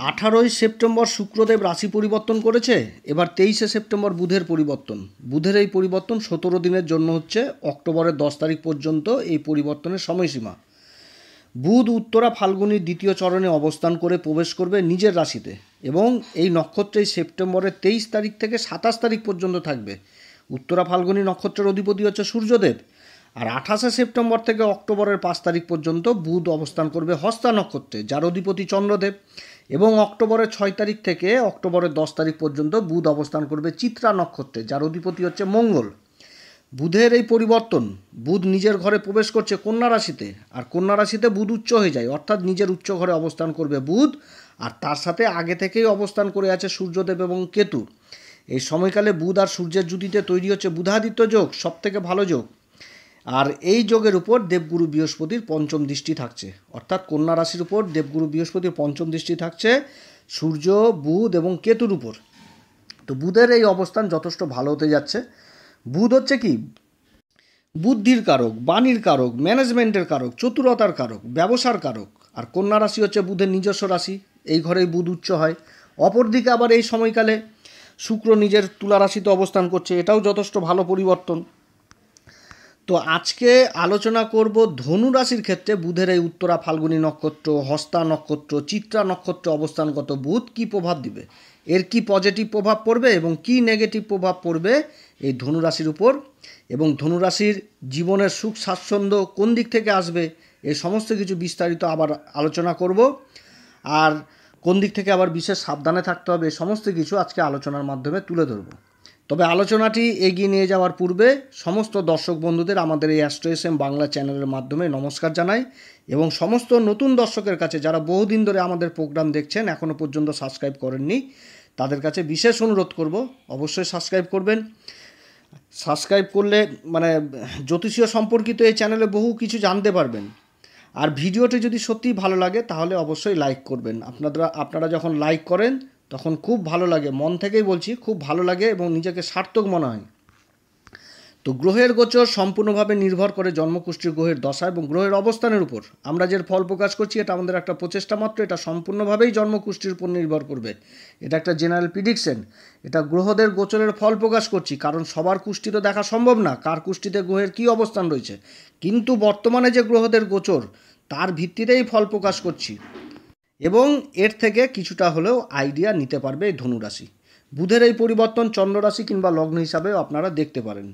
18ই September শুক্রদেব রাশি পরিবর্তন করেছে। এবার 23শে সেপ্টেম্বর বুধের পরিবর্তন। বুধের এই পরিবর্তন 17 দিনের জন্য হচ্ছে, অক্টোবরের 10 তারিখ পর্যন্ত এই পরিবর্তনের সময়সীমা। বুধ উত্তরা ফাল্গুনীর দ্বিতীয় চরণে অবস্থান করে প্রবেশ করবে নিজের রাশিতে এবং এই নক্ষত্রেই সেপ্টেম্বরের 23 তারিখ থেকে 27 তারিখ পর্যন্ত থাকবে। উত্তরা ফাল্গুনী নক্ষত্রের অধিপতি হচ্ছে সূর্যদেব। আর 28শে সেপ্টেম্বর থেকে অক্টোবরের 5 তারিখ পর্যন্ত বুধ অবস্থান করবে হস্তা নক্ষত্রে, যার অধিপতি চন্দ্রদেব। এবং অক্টোবরের 6 তারিখ থেকে অক্টোবরের 10 তারিখ পর্যন্ত বুধ অবস্থান করবে চিত্রা নক্ষত্রে, যার অধিপতি হচ্ছে মঙ্গল। বুধের এই পরিবর্তন, বুধ নিজের ঘরে প্রবেশ করছে কন্যা রাশিতে, আর কন্যা রাশিতে বুধ উচ্চ হয়ে যায়, অর্থাৎ নিজের উচ্চ ঘরে অবস্থান করবে বুধ। আর তার সাথে আগে থেকেই অবস্থান করে আছে সূর্যদেব এবং কেতু। এই সময়কালে বুধ আর সূর্যের জুতিতে তৈরি হচ্ছে বুধাদিত্য যোগ, সবথেকে ভালো যোগ। আর এই যোগের উপর দেবগুরু বৃহস্পতির পঞ্চম দৃষ্টি থাকছে, অর্থাৎ কন্যা রাশির উপর দেবগুরু বৃহস্পতির পঞ্চম দৃষ্টি থাকছে সূর্য, বুধ এবং কেতুর উপর। তো বুধের এই অবস্থান যথেষ্ট ভালো হতে যাচ্ছে। বুধ হচ্ছে কি, বুদ্ধির কারক, বাণীর কারক, ম্যানেজমেন্টের কারক, চতুরতার কারক, ব্যবসার কারক। আর কন্যা রাশি হচ্ছে বুধের নিজস্ব রাশি, এই ঘরেই বুধ উচ্চ হয়। অপরদিকে আবার এই সময়কালে শুক্র নিজের তুলা রাশিতে অবস্থান করছে, এটাও যথেষ্ট ভালো পরিবর্তন। তো আজকে আলোচনা করব ধনু রাশির ক্ষেত্রে বুধের এই উত্তরা ফাল্গুনী নক্ষত্র, হস্তা নক্ষত্র, চিত্রা নক্ষত্র অবস্থানগত বুধ কী প্রভাব দিবে, এর কি পজিটিভ প্রভাব পড়বে এবং কি নেগেটিভ প্রভাব পড়বে এই ধনু রাশির উপর, এবং ধনু রাশির জীবনের সুখ স্বাচ্ছন্দ্য কোন দিক থেকে আসবে, এই সমস্ত কিছু বিস্তারিত আবার আলোচনা করব। আর কোন দিক থেকে আবার বিশেষ সাবধানে থাকতে হবে, সমস্ত কিছু আজকে আলোচনার মাধ্যমে তুলে ধরব। তবে আলোচনাটি এগিয়ে নিয়ে যাওয়ার পূর্বে সমস্ত দর্শক বন্ধুদের আমাদের এই অ্যাস্ট্রো এস এম বাংলা চ্যানেলের মাধ্যমে নমস্কার জানাই, এবং সমস্ত নতুন দর্শকের কাছে যারা বহুদিন ধরে আমাদের প্রোগ্রাম দেখছেন এখনও পর্যন্ত সাবস্ক্রাইব করেননি, তাদের কাছে বিশেষ অনুরোধ করব অবশ্যই সাবস্ক্রাইব করবেন। সাবস্ক্রাইব করলে জ্যোতিষীয় সম্পর্কিত এই চ্যানেলে বহু কিছু জানতে পারবেন। আর ভিডিওটি যদি সত্যিই ভালো লাগে তাহলে অবশ্যই লাইক করবেন। আপনারা যখন লাইক করেন তখন খুব ভালো লাগে, মন থেকেই বলছি, খুব ভালো লাগে এবং নিজেকে সার্থক মনে হয়। তো গ্রহের গোচর সম্পূর্ণভাবে নির্ভর করে জন্মকুষ্ঠির গ্রহের দশা এবং গ্রহের অবস্থানের উপর। আমরা যে ফল প্রকাশ করছি এটা আমাদের একটা প্রচেষ্টা মাত্র, এটা সম্পূর্ণভাবেই জন্মকুষ্ঠির উপর নির্ভর করবে। এটা একটা জেনারেল প্রিডিকশন, এটা গ্রহদের গোচরের ফল প্রকাশ করছি, কারণ সবার কুষ্ঠি তো দেখা সম্ভব না, কার কুষ্ঠিতে গ্রহের কী অবস্থান রয়েছে। কিন্তু বর্তমানে যে গ্রহদের গোচর তার ভিত্তিতেই ফল প্রকাশ করছি, এবং এর থেকে কিছুটা হলেও আইডিয়া নিতে পারবে এই ধনুরাশি। বুধের এই পরিবর্তন চন্দ্ররাশি কিংবা লগ্ন হিসাবেও আপনারা দেখতে পারেন।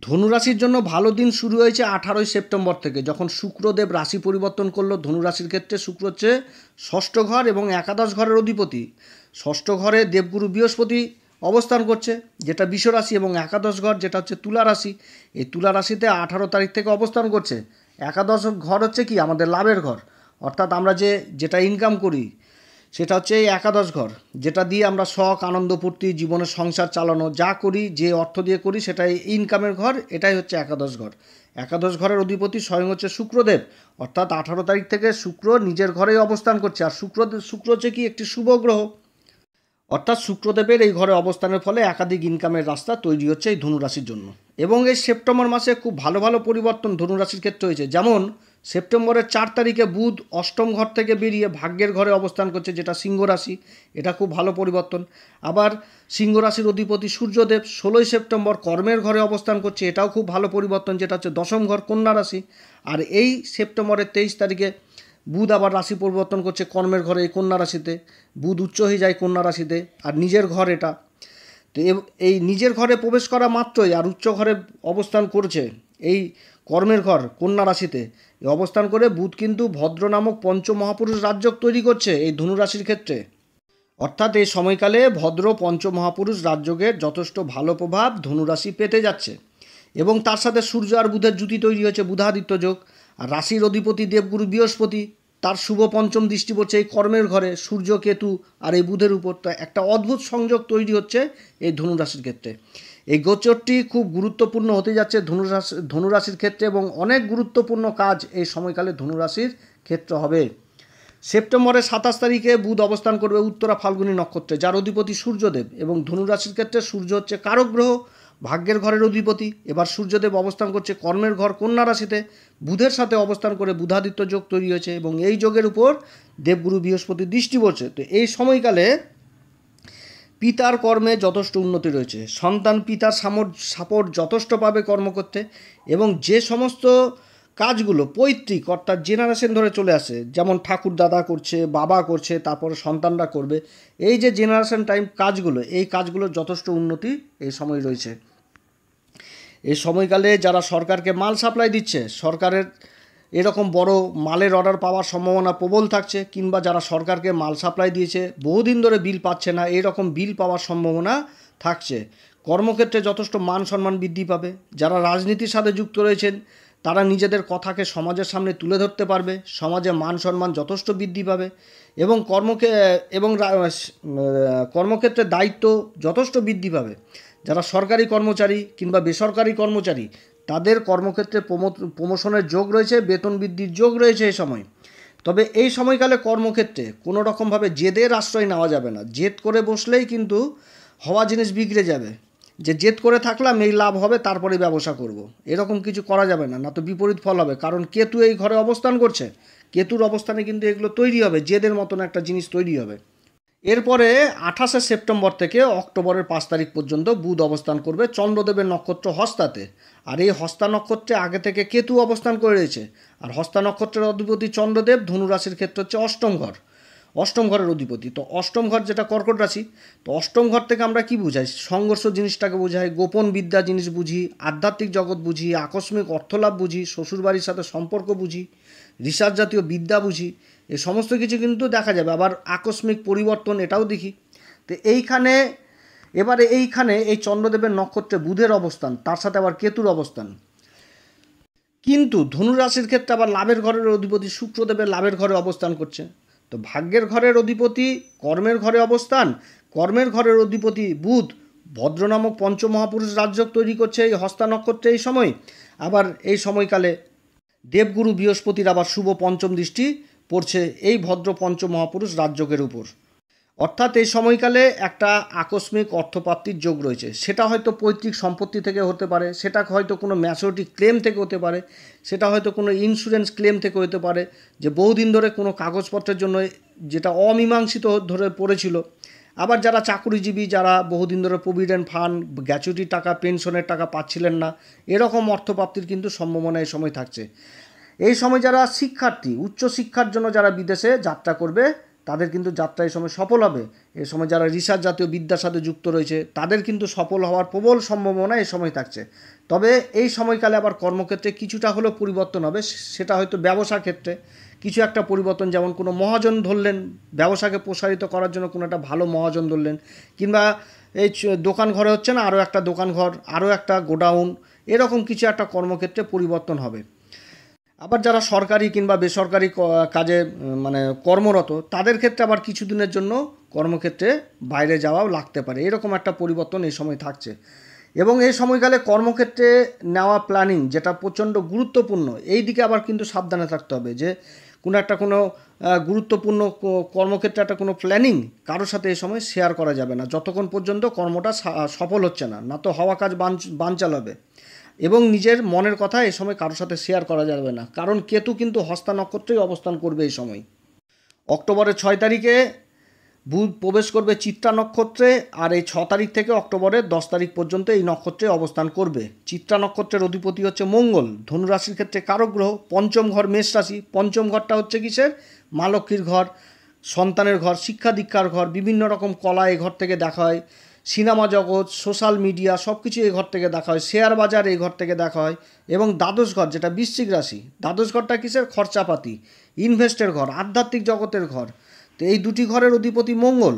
ধনুরাশির জন্য ভালো দিন শুরু হয়েছে 18ই সেপ্টেম্বর থেকে, যখন শুক্রদেব রাশি পরিবর্তন করলো। ধনুরাশির ক্ষেত্রে শুক্র হচ্ছে ষষ্ঠ ঘর এবং একাদশ ঘরের অধিপতি। ষষ্ঠ ঘরে দেবগুরু বৃহস্পতি অবস্থান করছে, যেটা বৃষ রাশি, এবং একাদশ ঘর যেটা হচ্ছে তুলা রাশি, এই তুলা রাশিতে 18 তারিখ থেকে অবস্থান করছে। একাদশ ঘর হচ্ছে কি, আমাদের লাভের ঘর, অর্থাৎ আমরা যেটা ইনকাম করি সেটা হচ্ছে এই একাদশ ঘর, যেটা দিয়ে আমরা শখ, আনন্দ, ফুর্তি, জীবনের সংসার চালানো যা করি, যে অর্থ দিয়ে করি, সেটাই ইনকামের ঘর, এটাই হচ্ছে একাদশ ঘর। একাদশ ঘরের অধিপতি স্বয়ং হচ্ছে শুক্রদেব, অর্থাৎ 18 তারিখ থেকে শুক্র নিজের ঘরেই অবস্থান করছে। আর শুক্র হচ্ছে কি, একটি শুভ গ্রহ, অর্থাৎ শুক্রদেবের এই ঘরে অবস্থানের ফলে একাধিক ইনকামের রাস্তা তৈরি হচ্ছে এই ধনুরাশির জন্য। এবং এই সেপ্টেম্বর মাসে খুব ভালো ভালো পরিবর্তন ধনুরাশির ক্ষেত্রে হয়েছে। যেমন সেপ্টেম্বরের 4 তারিখে বুধ অষ্টম ঘর থেকে বেরিয়ে ভাগ্যের ঘরে অবস্থান করছে, যেটা সিংহ রাশি, এটা খুব ভালো পরিবর্তন। আবার সিংহ রাশির অধিপতি সূর্যদেব 16ই সেপ্টেম্বর কর্মের ঘরে অবস্থান করছে, এটাও খুব ভালো পরিবর্তন, যেটা হচ্ছে দশম ঘর কন্যা রাশি। আর এই সেপ্টেম্বরের 23 তারিখে বুধ আবার রাশি পরিবর্তন করছে কর্মের ঘরে, এই কন্যা রাশিতে। বুধ উচ্চ হয়ে যায় কন্যা রাশিতে, আর নিজের ঘর এটা। তো এই নিজের ঘরে প্রবেশ করা মাত্রই আর উচ্চ ঘরে অবস্থান করছে এই কর্মের ঘর কন্যা রাশিতে এই অবস্থান করে বুধ কিন্তু ভদ্র নামক পঞ্চমহাপুরুষ রাজযোগ তৈরি করছে এই ধনুরাশির ক্ষেত্রে। অর্থাৎ এই সময়কালে ভদ্র পঞ্চমহাপুরুষ রাজযোগের যথেষ্ট ভালো প্রভাব ধনুরাশি পেতে যাচ্ছে। এবং তার সাথে সূর্য আর বুধের জুতি তৈরি হয়েছে বুধাদিত্য যোগ। আর রাশির অধিপতি দেবগুরু বৃহস্পতি, তার শুভ পঞ্চম দৃষ্টি পড়ছে এই কর্মের ঘরে সূর্য, কেতু আর এই বুধের উপর। তো একটা অদ্ভুত সংযোগ তৈরি হচ্ছে এই ধনুরাশির ক্ষেত্রে। এই গোচরটি খুব গুরুত্বপূর্ণ হতে যাচ্ছে ধনুরাশির ক্ষেত্রে, এবং অনেক গুরুত্বপূর্ণ কাজ এই সময়কালে ধনুরাশির ক্ষেত্রে হবে। সেপ্টেম্বরের 27 তারিখে বুধ অবস্থান করবে উত্তরা ফাল্গুনী নক্ষত্রে, যার অধিপতি সূর্যদেব, এবং ধনুরাশির ক্ষেত্রে সূর্য হচ্ছে কারক গ্রহ, ভাগ্যের ঘরের অধিপতি। এবার সূর্যদেব অবস্থান করছে কর্মের ঘর কন্যা রাশিতে, বুধের সাথে অবস্থান করে বুধাদিত্য যোগ তৈরি হয়েছে এবং এই যোগের উপর দেবগুরু বৃহস্পতির দৃষ্টি পড়ছে। তো এই সময়কালে পিতার কর্মে যথেষ্ট উন্নতি রয়েছে, সন্তান পিতার সাপোর্ট যথেষ্ট পাবে কর্ম করতে, এবং যে সমস্ত কাজগুলো পৈতৃক অর্থাৎ জেনারেশন ধরে চলে আসে, যেমন ঠাকুর দাদা করছে, বাবা করছে, তারপরে সন্তানরা করবে, এই যে জেনারেশন টাইম কাজগুলো, এই কাজগুলোর যথেষ্ট উন্নতি এই সময় রয়েছে। এই সময়কালে যারা সরকারকে মাল সাপ্লাই দিচ্ছে, সরকারের এরকম বড় মালের অর্ডার পাওয়ার সম্ভাবনা প্রবল থাকছে, কিংবা যারা সরকারকে মাল সাপ্লাই দিয়েছে বহুদিন ধরে বিল পাচ্ছে না, এরকম বিল পাওয়ার সম্ভাবনা থাকছে। কর্মক্ষেত্রে যথেষ্ট মান সম্মান বৃদ্ধি পাবে। যারা রাজনীতির সাথে যুক্ত রয়েছেন তারা নিজেদের কথাকে সমাজের সামনে তুলে ধরতে পারবে, সমাজে মান সম্মান যথেষ্ট বৃদ্ধি পাবে এবং কর্মক্ষেত্রে দায়িত্ব যথেষ্ট বৃদ্ধি পাবে। যারা সরকারি কর্মচারী কিংবা বেসরকারি কর্মচারী তাদের কর্মক্ষেত্রে প্রমোশনের যোগ রয়েছে, বেতন বৃদ্ধির যোগ রয়েছে এই সময়। তবে এই সময়কালে কর্মক্ষেত্রে কোনো রকমভাবে জেদের আশ্রয় নেওয়া যাবে না। জেদ করে বসলেই কিন্তু হওয়া জিনিস বিগড়ে যাবে, যে জেদ করে থাকলাম এই লাভ হবে তারপরে ব্যবসা করব, এরকম কিছু করা যাবে না, না তো বিপরীত ফল হবে। কারণ কেতু এই ঘরে অবস্থান করছে, কেতুর অবস্থানে কিন্তু এগুলো তৈরি হবে, জেদের মতন একটা জিনিস তৈরি হবে। এরপরে 28শে সেপ্টেম্বর থেকে অক্টোবরের 5 তারিখ পর্যন্ত বুধ অবস্থান করবে চন্দ্রদেবের নক্ষত্র হস্তাতে। আর এই হস্তা নক্ষত্রে আগে থেকে কেতু অবস্থান করে রয়েছে। আর হস্তা নক্ষত্রের অধিপতি চন্দ্রদেব ধনুরাশির ক্ষেত্রে হচ্ছে অষ্টম ঘর, অষ্টম ঘরের অধিপতি। তো অষ্টম ঘর যেটা কর্কট রাশি, তো অষ্টম ঘর থেকে আমরা কি বুঝাই? সংঘর্ষ জিনিসটাকে বোঝাই, গোপন বিদ্যা জিনিস বুঝি, আধ্যাত্মিক জগৎ বুঝি, আকস্মিক অর্থলাভ বুঝি, শ্বশুরবাড়ির সাথে সম্পর্ক বুঝি, রিসার্চ জাতীয় বিদ্যা বুঝি, এ সমস্ত কিছু কিন্তু দেখা যাবে। আবার আকস্মিক পরিবর্তন এটাও দেখি। তো এইখানে এই চন্দ্রদেবের নক্ষত্রে বুধের অবস্থান, তার সাথে আবার কেতুর অবস্থান। কিন্তু ধনুরাশির ক্ষেত্রে আবার লাভের ঘরের অধিপতি শুক্রদেবের লাভের ঘরে অবস্থান করছে। তো ভাগ্যের ঘরের অধিপতি কর্মের ঘরে অবস্থান, কর্মের ঘরের অধিপতি বুধ ভদ্র নামক পঞ্চমহাপুরুষ রাজযোগ তৈরি করছে এই হস্তা নক্ষত্রে এই সময়। আবার এই সময়কালে দেবগুরু বৃহস্পতির আবার শুভ পঞ্চম দৃষ্টি পড়ছে এই ভদ্র পঞ্চমহাপুরুষ রাজযোগের উপর। অর্থাৎ এই সময়কালে একটা আকস্মিক অর্থপ্রাপ্তির যোগ রয়েছে। সেটা হয়তো পৈতৃক সম্পত্তি থেকে হতে পারে, সেটা হয়তো কোনো ম্যাচুরিটি ক্লেম থেকে হতে পারে, সেটা হয়তো কোনো ইন্স্যুরেন্স ক্লেম থেকে হতে পারে, যে বহুদিন ধরে কোনো কাগজপত্রের জন্য যেটা অমীমাংসিত ধরে পড়েছিল। আবার যারা চাকুরিজীবী, যারা বহুদিন ধরে প্রভিডেন্ট ফান্ড, গ্র্যাচুইটির টাকা, পেনশনের টাকা পাচ্ছিলেন না, এরকম অর্থপ্রাপ্তির কিন্তু সম্ভাবনা এই সময় থাকছে। এই সময় যারা শিক্ষার্থী, উচ্চশিক্ষার জন্য যারা বিদেশে যাত্রা করবে তাদের কিন্তু যাত্রা এই সময় সফল হবে। এই সময় যারা রিসার্চ জাতীয় বিদ্যার সাথে যুক্ত রয়েছে তাদের কিন্তু সফল হওয়ার প্রবল সম্ভাবনা এই সময় থাকছে। তবে এই সময়কালে আবার কর্মক্ষেত্রে কিছুটা হলেও পরিবর্তন হবে, সেটা হয়তো ব্যবসা ক্ষেত্রে কিছু একটা পরিবর্তন, যেমন কোনো মহাজন ধরলেন, ব্যবসাকে প্রসারিত করার জন্য কোনো একটা ভালো মহাজন ধরলেন, কিংবা এই দোকান ঘরে হচ্ছে না, আরও একটা দোকান ঘর, আরও একটা গোডাউন, এরকম কিছু একটা কর্মক্ষেত্রে পরিবর্তন হবে। আবার যারা সরকারি কিংবা বেসরকারি কাজে কর্মরত তাদের ক্ষেত্রে আবার কিছুদিনের জন্য কর্মক্ষেত্রে বাইরে যাওয়াও লাগতে পারে, এরকম একটা পরিবর্তন এই সময় থাকছে। এবং এই সময়কালে কর্মক্ষেত্রে নেওয়া প্ল্যানিং যেটা প্রচণ্ড গুরুত্বপূর্ণ, এই দিকে আবার কিন্তু সাবধানে থাকতে হবে, যে কোনো গুরুত্বপূর্ণ কর্মক্ষেত্রে একটা কোনো প্ল্যানিং কারোর সাথে এই সময় শেয়ার করা যাবে না যতক্ষণ পর্যন্ত কর্মটা সফল হচ্ছে না, না তো হওয়া কাজ বানচাল হবে। এবং নিজের মনের কথা এই সময় কারোর সাথে শেয়ার করা যাবে না, কারণ কেতু কিন্তু হস্তা নক্ষত্রেই অবস্থান করবে এই সময়। অক্টোবরের 6 তারিখে বুধ প্রবেশ করবে চিত্রা নক্ষত্রে, আর এই 6 তারিখ থেকে অক্টোবরের 10 তারিখ পর্যন্ত এই নক্ষত্রে অবস্থান করবে। চিত্রা নক্ষত্রের অধিপতি হচ্ছে মঙ্গল, ধনুরাশির ক্ষেত্রে কারক গ্রহ, পঞ্চম ঘর মেষ রাশি। পঞ্চম ঘরটা হচ্ছে কিসের? মা লক্ষ্মীর ঘর, সন্তানের ঘর, শিক্ষা দীক্ষার ঘর, বিভিন্ন রকম কলা এই ঘর থেকে দেখা হয়, সিনেমা জগৎ, সোশ্যাল মিডিয়া সব কিছু এই ঘর থেকে দেখা হয়, শেয়ার বাজার এই ঘর থেকে দেখা হয়। এবং দ্বাদশ ঘর যেটা বৃশ্চিক রাশি, দ্বাদশ ঘরটা কিসের? খরচাপাতি, ইনভেস্টের ঘর, আধ্যাত্মিক জগতের ঘর। তো এই দুটি ঘরের অধিপতি মঙ্গল,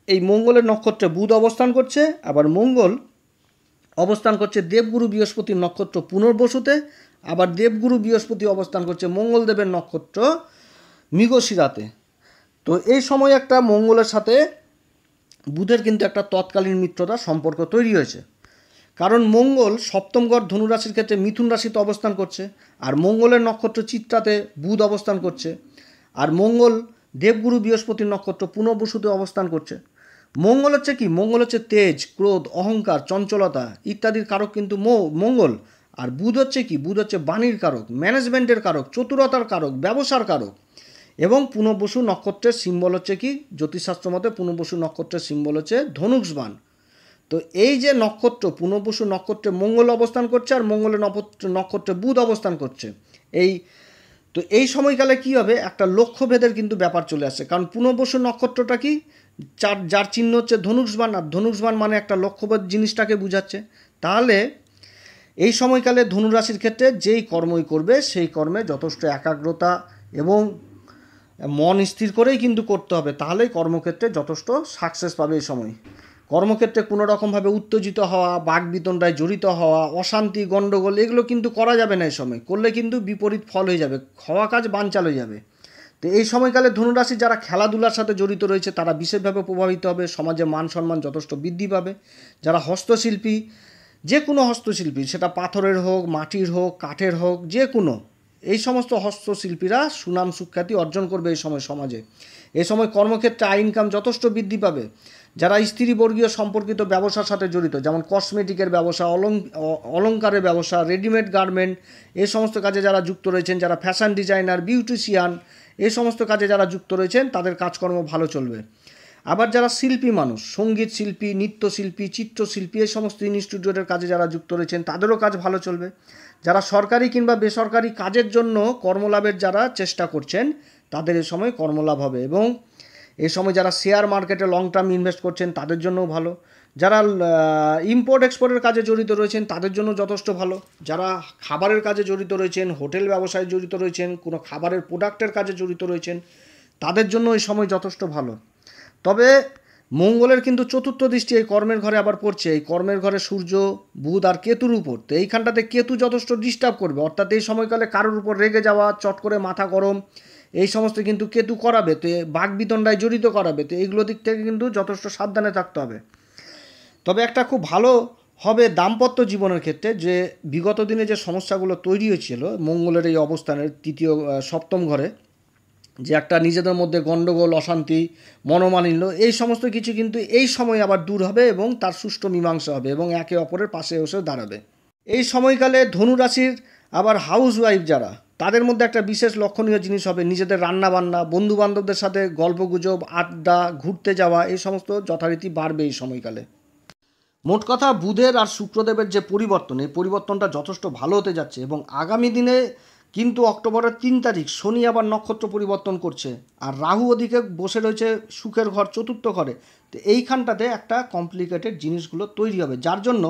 এই মঙ্গলের নক্ষত্রে বুধ অবস্থান করছে, আবার মঙ্গল অবস্থান করছে দেবগুরু বৃহস্পতির নক্ষত্র পুনর্বসুতে, আবার দেবগুরু বৃহস্পতি অবস্থান করছে মঙ্গলদেবের নক্ষত্র মৃগশিরাতে। তো এই সময় একটা মঙ্গলের সাথে বুধের কিন্তু একটা তৎকালীন মিত্রতা সম্পর্ক তৈরি হয়েছে, কারণ মঙ্গল সপ্তম ঘর ধনুরাশির ক্ষেত্রে মিথুন রাশিতে অবস্থান করছে, আর মঙ্গলের নক্ষত্র চিত্রাতে বুধ অবস্থান করছে, আর মঙ্গল দেবগুরু বৃহস্পতির নক্ষত্র পুনর্বসুতে অবস্থান করছে। মঙ্গল হচ্ছে কি, মঙ্গল হচ্ছে তেজ, ক্রোধ, অহংকার, চঞ্চলতা ইত্যাদির কারক কিন্তু মঙ্গল। আর বুধ হচ্ছে কি, বুধ হচ্ছে বাণীর কারক, ম্যানেজমেন্টের কারক, চতুরতার কারক, ব্যবসার কারক। এবং পুনর্বসু নক্ষত্রের সিম্বল হচ্ছে কি, জ্যোতিষশাস্ত্র মতে পুনর্বসু নক্ষত্রের সিম্বল হচ্ছে ধনুষ্বাণ। তো এই যে নক্ষত্র, পুনর্বসু নক্ষত্রে মঙ্গল অবস্থান করছে আর মঙ্গলের নক্ষত্রে বুধ অবস্থান করছে, তো এই সময়কালে কি হবে, একটা লক্ষ্যভেদের কিন্তু ব্যাপার চলে আসছে। কারণ পুনর্বসু নক্ষত্রটা কি, যার চিহ্ন হচ্ছে ধনুষ্বাণ, আর ধনুষ্বাণ মানে একটা লক্ষ্যভেদ জিনিসটাকে বুঝাচ্ছে। তাহলে এই সময়কালে ধনুরাশির ক্ষেত্রে যেই কর্মই করবে সেই কর্মে যথেষ্ট একাগ্রতা এবং মন স্থির করেই কিন্তু করতে হবে, তাহলেই কর্মক্ষেত্রে যথেষ্ট সাকসেস পাবে। এই সময় কর্মক্ষেত্রে কোনো রকমভাবে উত্তেজিত হওয়া, বাকবিতণ্ডায় জড়িত হওয়া, অশান্তি, গণ্ডগোল এগুলো কিন্তু করা যাবে না। এই সময় করলে কিন্তু বিপরীত ফল হয়ে যাবে, হওয়া কাজ বানচাল হয়ে যাবে। তো এই সময়কালে ধনুরাশি যারা খেলাধুলার সাথে জড়িত রয়েছে তারা বিশেষভাবে প্রভাবিত হবে, সমাজে মান সম্মান যথেষ্ট বৃদ্ধি পাবে। যারা হস্তশিল্পী, যে কোনো হস্তশিল্পী, সেটা পাথরের হোক, মাটির হোক, কাঠের হোক, যে কোনো এই সমস্ত হস্তশিল্পীরা সুনাম সুখ্যাতি অর্জন করবে এই সময় সমাজে। এই সময় কর্মক্ষেত্রে আয় ইনকাম যথেষ্ট বৃদ্ধি পাবে। যারা স্ত্রীবর্গীয় সম্পর্কিত ব্যবসার সাথে জড়িত, যেমন কসমেটিকের ব্যবসা, অলংকারের ব্যবসা, রেডিমেড গার্মেন্ট, এই সমস্ত কাজে যারা যুক্ত রয়েছেন, যারা ফ্যাশন ডিজাইনার, বিউটিশিয়ান, এই সমস্ত কাজে যারা যুক্ত রয়েছেন তাদের কাজকর্ম ভালো চলবে। আবার যারা শিল্পী মানুষ, সঙ্গীত শিল্পী, নৃত্যশিল্পী, চিত্রশিল্পী, এই সমস্ত ইনস্টিটিউটের কাজে যারা যুক্ত রয়েছেন তাদেরও কাজ ভালো চলবে। যারা সরকারি কিংবা বেসরকারি কাজের জন্য কর্মলাভের যারা চেষ্টা করছেন তাদের এ সময় কর্মলাভ হবে। এবং এই সময় যারা শেয়ার মার্কেটে লং টার্ম ইনভেস্ট করছেন তাদের জন্যও ভালো। যারা ইম্পোর্ট এক্সপোর্টের কাজে জড়িত রয়েছেন তাদের জন্য যথেষ্ট ভালো। যারা খাবারের কাজে জড়িত রয়েছেন, হোটেল ব্যবসায় জড়িত রয়েছেন, কোনো খাবারের প্রোডাক্টের কাজে জড়িত রয়েছেন তাদের জন্য এই সময় যথেষ্ট ভালো। তবে মঙ্গলের কিন্তু চতুর্থ দৃষ্টি এই কর্মের ঘরে আবার পড়ছে, এই কর্মের ঘরে সূর্য, বুধ আর কেতুর উপর। তো এইখানটাতে কেতু যথেষ্ট ডিস্টার্ব করবে, অর্থাৎ এই সময়কালে কারোর উপর রেগে যাওয়া, চট করে মাথা গরম, এই সমস্ত কিন্তু কেতু করাবে। তো বাকবিতণ্ডায় জড়িত করাবে। তো এইগুলো দিক থেকে কিন্তু যথেষ্ট সাবধানে থাকতে হবে। তবে একটা খুব ভালো হবে দাম্পত্য জীবনের ক্ষেত্রে, যে বিগত দিনে যে সমস্যাগুলো তৈরি হয়েছিল মঙ্গলের এই অবস্থানের সপ্তম ঘরে, যে একটা নিজেদের মধ্যে গণ্ডগোল, অশান্তি, মনোমালিন্য, এই সমস্ত কিছু কিন্তু এই সময় আবার দূর হবে এবং তার সুষ্ঠু মীমাংসা হবে এবং একে অপরের পাশে এসে দাঁড়াবে। এই সময়কালে ধনুরাশির আবার হাউস ওয়াইফ যারা, তাদের মধ্যে একটা বিশেষ লক্ষণীয় জিনিস হবে নিজেদের রান্নাবান্না, বন্ধুবান্ধবদের সাথে গল্পগুজব, আড্ডা, ঘুরতে যাওয়া, এই সমস্ত যথারীতি বাড়বে এই সময়কালে। মোট কথা, বুধের আর শুক্রদেবের যে পরিবর্তন, এই পরিবর্তনটা যথেষ্ট ভালো হতে যাচ্ছে। এবং আগামী দিনে কিন্তু অক্টোবরের 3 তারিখ শনি আবার নক্ষত্র পরিবর্তন করছে, আর রাহু ওদিকে বসে রয়েছে সুখের ঘর, চতুর্থ ঘরে। তো এইখানটাতে একটা কমপ্লিকেটেড জিনিসগুলো তৈরি হবে, যার জন্য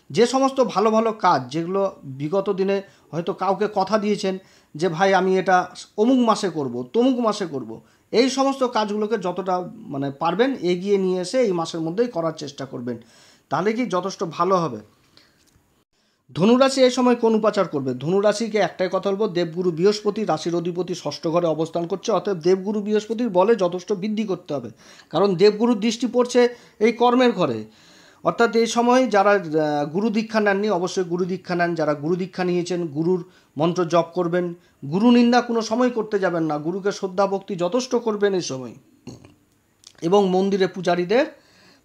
যে সমস্ত ভালো ভালো কাজ, যেগুলো বিগত দিনে হয়তো কাউকে কথা দিয়েছেন যে ভাই আমি এটা অমুক মাসে করব, তমুক মাসে করব, এই সমস্ত কাজগুলোকে যতটা পারবেন এগিয়ে নিয়ে এসে এই মাসের মধ্যেই করার চেষ্টা করবেন, তাহলে কি যথেষ্ট ভালো হবে। ধনুরাশি এই সময় কোন উপাচার করবে? ধনুরাশিকে একটাই কথা বলবো, দেবগুরু বৃহস্পতি রাশির অধিপতি ষষ্ঠ ঘরে অবস্থান করছে, অতএব দেবগুরু বৃহস্পতির বলে যথেষ্ট বৃদ্ধি করতে হবে। কারণ দেবগুরুর দৃষ্টি পড়ছে এই কর্মের ঘরে, অর্থাৎ এই সময় যারা গুরু দীক্ষা নেননি অবশ্যই গুরু দীক্ষা নেন। যারা গুরু দীক্ষা নিয়েছেন গুরুর মন্ত্র জপ করবেন, গুরু নিন্দা কোনো সময় করতে যাবেন না, গুরুকে শ্রদ্ধা ভক্তি যথেষ্ট করবেন এই সময়। এবং মন্দিরে পূজারীদের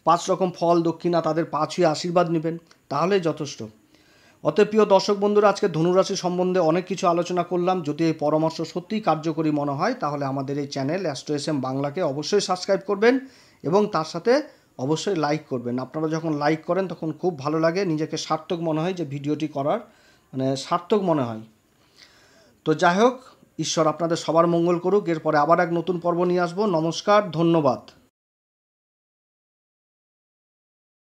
5 রকম ফল দক্ষিণা তাদের পা ছুঁয়ে আশীর্বাদ নেবেন, তাহলেই যথেষ্ট। অতএব প্রিয় দর্শক বন্ধুরা, আজকে ধনুরাশি সম্বন্ধে অনেক কিছু আলোচনা করলাম। যদি এই পরামর্শ সত্যিই কার্যকরী মনে হয় তাহলে আমাদের এই চ্যানেল অ্যাস্ট্রো এস এম বাংলাকে অবশ্যই সাবস্ক্রাইব করবেন এবং তার সাথে অবশ্যই লাইক করবেন। আপনারা যখন লাইক করেন তখন খুব ভালো লাগে, নিজেকে সার্থক মনে হয়, যে ভিডিওটি করার সার্থক মনে হয়। তো যাই হোক, ঈশ্বর আপনাদের সবার মঙ্গল করুক। এরপরে আবার এক নতুন পর্ব নিয়ে আসবো। নমস্কার, ধন্যবাদ।